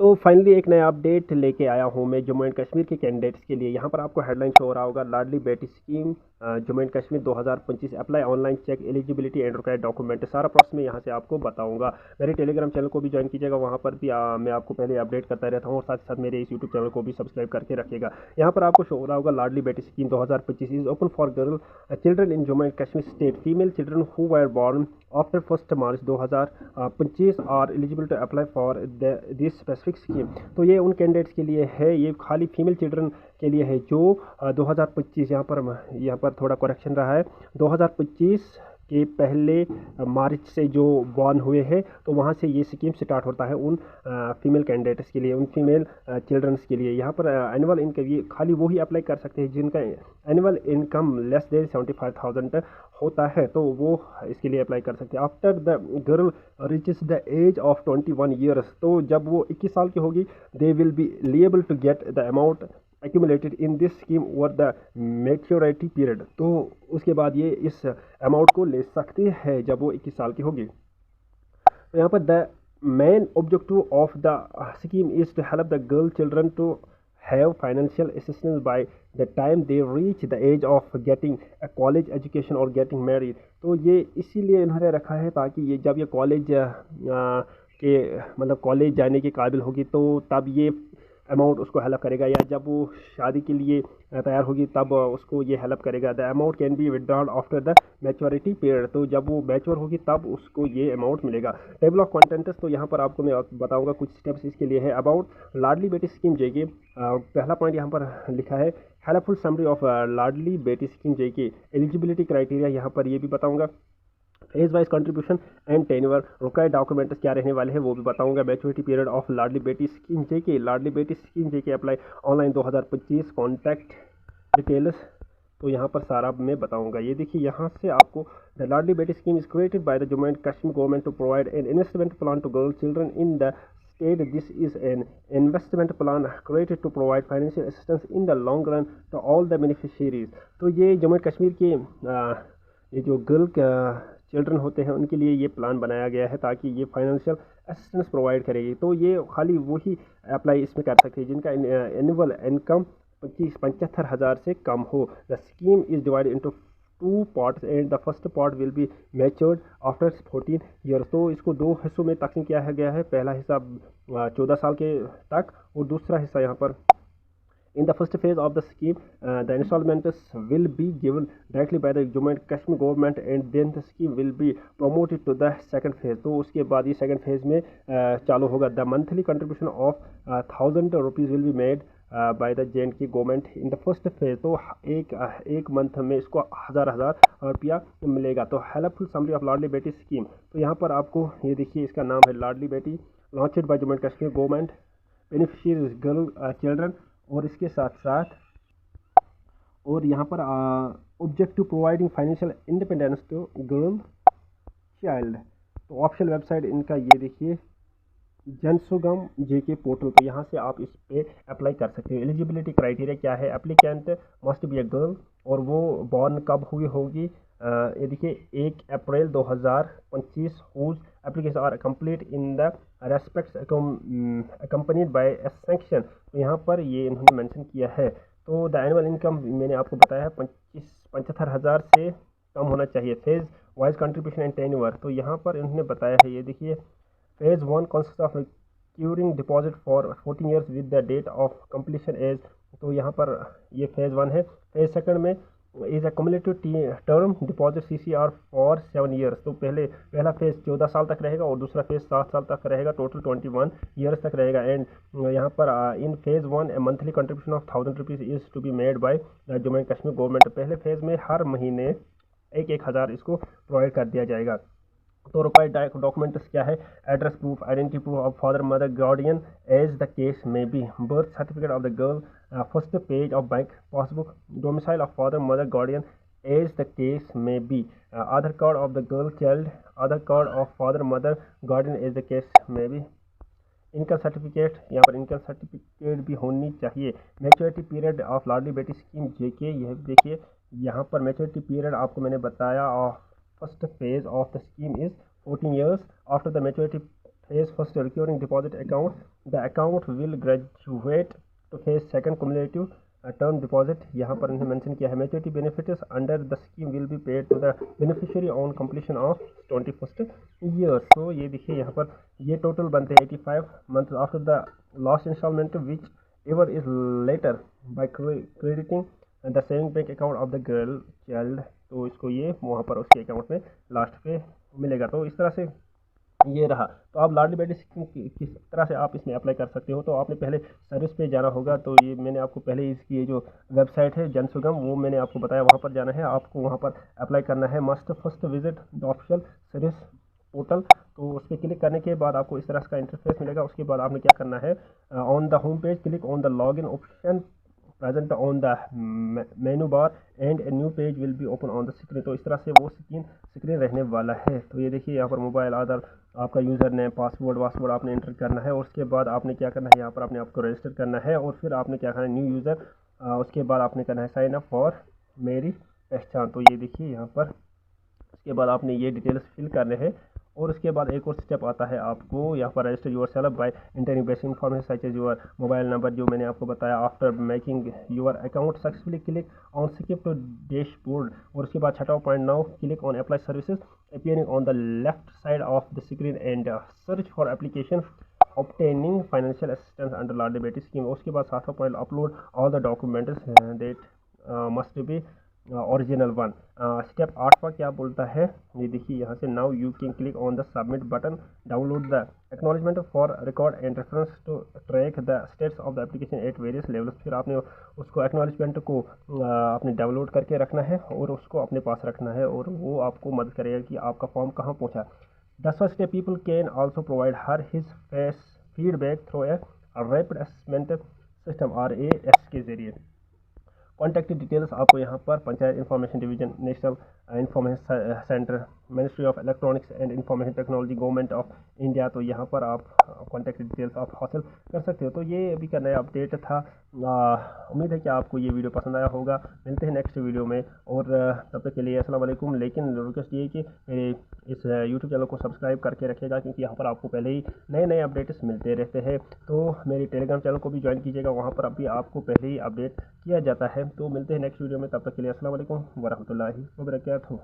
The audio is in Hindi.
तो फाइनली एक नया अपडेट लेके आया हूँ मैं जम्मू एंड कश्मीर के कैंडिडेट्स के लिए। यहाँ पर आपको हेडलाइन शो हो रहा होगा, Ladli Beti scheme Jammu and Kashmir 2025 apply online check eligibility and required document. सारा प्रोसेस मैं यहाँ से आपको बताऊंगा। मेरे टेलीग्राम चैनल को भी ज्वाइन कीजिएगा, वहाँ पर भी मैं आपको पहले अपडेट करता रहता हूँ और साथ ही साथ मेरे इस यूट्यूब चैनल को भी सब्सक्राइब करके रखिएगा। यहाँ पर आपको शो हो रहा होगा, Ladli Beti scheme 2025 is open for girl children in Jammu and Kashmir state. Female children who were born after 1 March 2025 are eligible to apply for this specific scheme. तो ये उन कैंडिडेट्स के लिए है, ये खाली फीमेल चिल्ड्रन के लिए है जो 2025, यहाँ पर थोड़ा करेक्शन रहा है, 2025 के पहले मार्च से जो बॉर्न हुए हैं, तो वहाँ से ये स्कीम स्टार्ट होता है उन फीमेल कैंडिडेट्स के लिए, उन फीमेल चिल्ड्रंस के लिए। यहाँ पर एनुअल इनकम ये खाली वो ही अप्लाई कर सकते हैं जिनका एनुअल इनकम लेस देन 75,000 होता है, तो वो इसके लिए अप्लाई कर सकते हैं। After the girl reaches the age of 21 years, तो जब वो 21 साल की होगी, they will be liable to get the amount accumulated in this scheme over the maturity period। तो उसके बाद ये इस अमाउंट को ले सकती है जब वो 21 साल की होगी। तो यहाँ पर the main objective of the scheme is to help the girl children to have financial assistance by the time they reach the age of getting a college education or getting married। तो ये इसीलिए इन्होंने रखा है ताकि ये जब ये कॉलेज के मतलब कॉलेज जाने के काबिल होगी तो तब ये अमाउंट उसको हेल्प करेगा, या जब वो शादी के लिए तैयार होगी तब उसको ये हेल्प करेगा। The amount can be withdrawal after the maturity period, तो जब वो मैच्योर होगी तब उसको ये अमाउंट मिलेगा। टेबल ऑफ कंटेंट्स, तो यहाँ पर आपको मैं बताऊंगा कुछ स्टेप्स इसके लिए है। अबाउट लाडली बेटी स्कीम जेके, पहला पॉइंट यहाँ पर लिखा है helpful summary of Ladli Beti scheme JK. Eligibility criteria यहाँ पर ये भी बताऊँगा। Phase wise contribution and tenure, required documents क्या रहने वाले हैं वो भी बताऊंगा। Maturity period of Ladli Beti scheme JK, Ladli Beti scheme JK apply online 2025, contact details, तो यहाँ पर सारा मैं बताऊंगा। ये देखिए यहाँ से आपको, the Ladli Beti scheme is created by the Jammu and Kashmir government to provide an investment plan to girl children in the state। This is an investment plan created to provide financial assistance in the long run to all the beneficiaries। तो ये जम्मू एंड कश्मीर के ये जो गर्ल चिल्ड्रन होते हैं उनके लिए ये प्लान बनाया गया है ताकि ये फाइनेंशियल असिस्टेंस प्रोवाइड करेगी। तो ये खाली वही अप्लाई इसमें कर सकते हैं जिनका एनुअल इनकम 75,000 से कम हो। The scheme is divided into 2 parts and the first part will be matured after 14 years. तो इसको 2 हिस्सों में तकसीम किया गया है। पहला हिस्सा 14 साल के तक और दूसरा हिस्सा यहाँ पर in the first phase of the scheme the installments will be given directly by the Jammu and Kashmir government and then the scheme will be promoted to the second phase। तो उसके बाद ये सेकंड फेज में चालू होगा। the monthly contribution of 1,000 rupees will be made by the J&K government in the first phase। तो एक मंथ में इसको हजार रुपया मिलेगा। तो helpful summary of Ladli Beti scheme, तो यहाँ पर आपको ये देखिए इसका नाम है Ladli Beti, launched by Jammu and Kashmir government, beneficiaries girl children, और इसके साथ साथ और यहाँ पर objective providing financial independence to girl child. तो ऑफिशियल वेबसाइट इनका ये देखिए, जनसुगम जेके पोर्टल, तो यहाँ से आप इस पे अप्लाई कर सकते हो। एलिजिबिलिटी क्राइटेरिया क्या है, applicant must be a girl, और वो बॉर्न कब हुई होगी, ये देखिए 1 April 2025, whose application are complete in the respects accompanied by a sanction. तो यहाँ पर ये इन्होंने मेंशन किया है। तो द एनुअल इनकम मैंने आपको बताया है 75,000 से कम होना चाहिए। Phase wise contribution and tenure, तो यहाँ पर इन्होंने बताया है, ये देखिए phase 1 consists of recurring deposit for 14 years with the date of completion as। तो यहाँ पर ये फेज 1 है। फेज सेकंड में is a cumulative term deposit CCR for 7 years. तो पहला फेज 14 साल तक रहेगा और दूसरा फेज 7 साल तक रहेगा, टोटल 21 ईयर्स तक रहेगा। एंड यहाँ पर in phase 1 a monthly contribution of 1,000 rupees is to be made by the Jammu and Kashmir government. पहले फेज में हर महीने 1,000 इसको प्रोवाइड कर दिया जाएगा। तो रिक्वायर्ड डॉक्यूमेंट्स क्या है, address proof, identity proof of father mother guardian as the case may be, birth certificate of the girl, first page of bank passbook, domicile of father mother guardian as the case may be, Aadhaar card of the girl child, Aadhaar card of father mother guardian as the case may be, income certificate, यहाँ पर इनकम सर्टिफिकेट भी होनी चाहिए। Maturity period of Ladli Beti scheme जेके, यह देखिए यहाँ पर मैच्योरिटी पीरियड आपको मैंने बताया, first phase of the scheme is 14 years। After the maturity phase, first recurring deposit account the account will graduate to phase second cumulative term deposit. यहाँ पर इन्हें मेंशन किया है maturity benefits under the scheme will be paid to the beneficiary on completion of 21st year. तो ये देखिए यहाँ पर ये टोटल बनते हैं 85 month after the last instalment whichever is later by crediting the saving bank account of the girl child. तो इसको ये वहाँ पर उसके अकाउंट में लास्ट पे मिलेगा। तो इस तरह से ये रहा। तो आप लाडली बेटी स्कीम किस तरह से आप इसमें अप्लाई कर सकते हो, तो आपने पहले सर्विस पे जाना होगा। तो ये मैंने आपको पहले इसकी ये जो वेबसाइट है जन सुगम, वो मैंने आपको बताया, वहाँ पर जाना है, आपको वहाँ पर अप्लाई करना है। Must first visit the official service portal. तो उस पर क्लिक करने के बाद आपको इस तरह का इंटरफेस मिलेगा। उसके बाद आपने क्या करना है, on the home page click on the log in option present on the menu bar and a new page will be open on the screen। तो इस तरह से वो स्क्रीन रहने वाला है। तो ये देखिए यहाँ पर मोबाइल, आधार, आपका यूज़र नेम, पासवर्ड आपने एंटर करना है। और उसके बाद आपने क्या करना है, यहाँ पर अपने आपको रजिस्टर करना है। और फिर आपने क्या करना है, न्यू यूज़र, उसके बाद आपने करना है साइन अप फॉर मेरी पहचान। तो ये देखिए यहाँ पर उसके बाद आपने ये डिटेल्स फिल करने हैं। और उसके बाद एक और स्टेप आता है आपको यहाँ पर register yourself by entering basic information such as your mobile number, जो मैंने आपको बताया। After making your account successfully click on skip to dashboard. और उसके बाद 6 point now click on apply services appearing on the left side of the screen and search for application obtaining financial assistance under Ladli Beti scheme. उसके बाद 7वां point upload all the documents that must B original one. Step 8वां क्या बोलता है, ये देखिए यहाँ से, now you can click on the submit button, download the acknowledgement for record and reference to track the status of the application at various levels. फिर आपने उसको एक्नॉलेजमेंट को आपने डाउनलोड करके रखना है और उसको अपने पास रखना है, और वो आपको मदद करेगा कि आपका फॉर्म कहाँ पहुँचा। 10वां step, people can also provide her his face feedback through a rapid assessment system RAS के जरिए। कॉन्टैक्ट डिटेल्स आपको यहाँ पर panchayat information division, national information centre, ministry of electronics and information technology, government of India. तो यहाँ पर आप कॉन्टैक्ट डिटेल्स आप हासिल कर सकते हो। तो ये अभी का नया अपडेट था। उम्मीद है कि आपको ये वीडियो पसंद आया होगा। मिलते हैं नेक्स्ट वीडियो में, और तब तक के लिए अस्सलाम वालेकुम। लेकिन रिक्वेस्ट ये कि मेरे इस यूट्यूब चैनल को सब्सक्राइब करके रखिएगा, क्योंकि यहाँ पर आपको पहले ही नए नए अपडेट्स मिलते रहते हैं। तो मेरी टेलीग्राम चैनल को भी ज्वाइन कीजिएगा, वहाँ पर अभी आपको पहले ही अपडेट किया जाता है। तो मिलते हैं नेक्स्ट वीडियो में, तब तक के लिए अस्सलाम वालेकुम वरहमतुल्लाहि वबरकातुहू।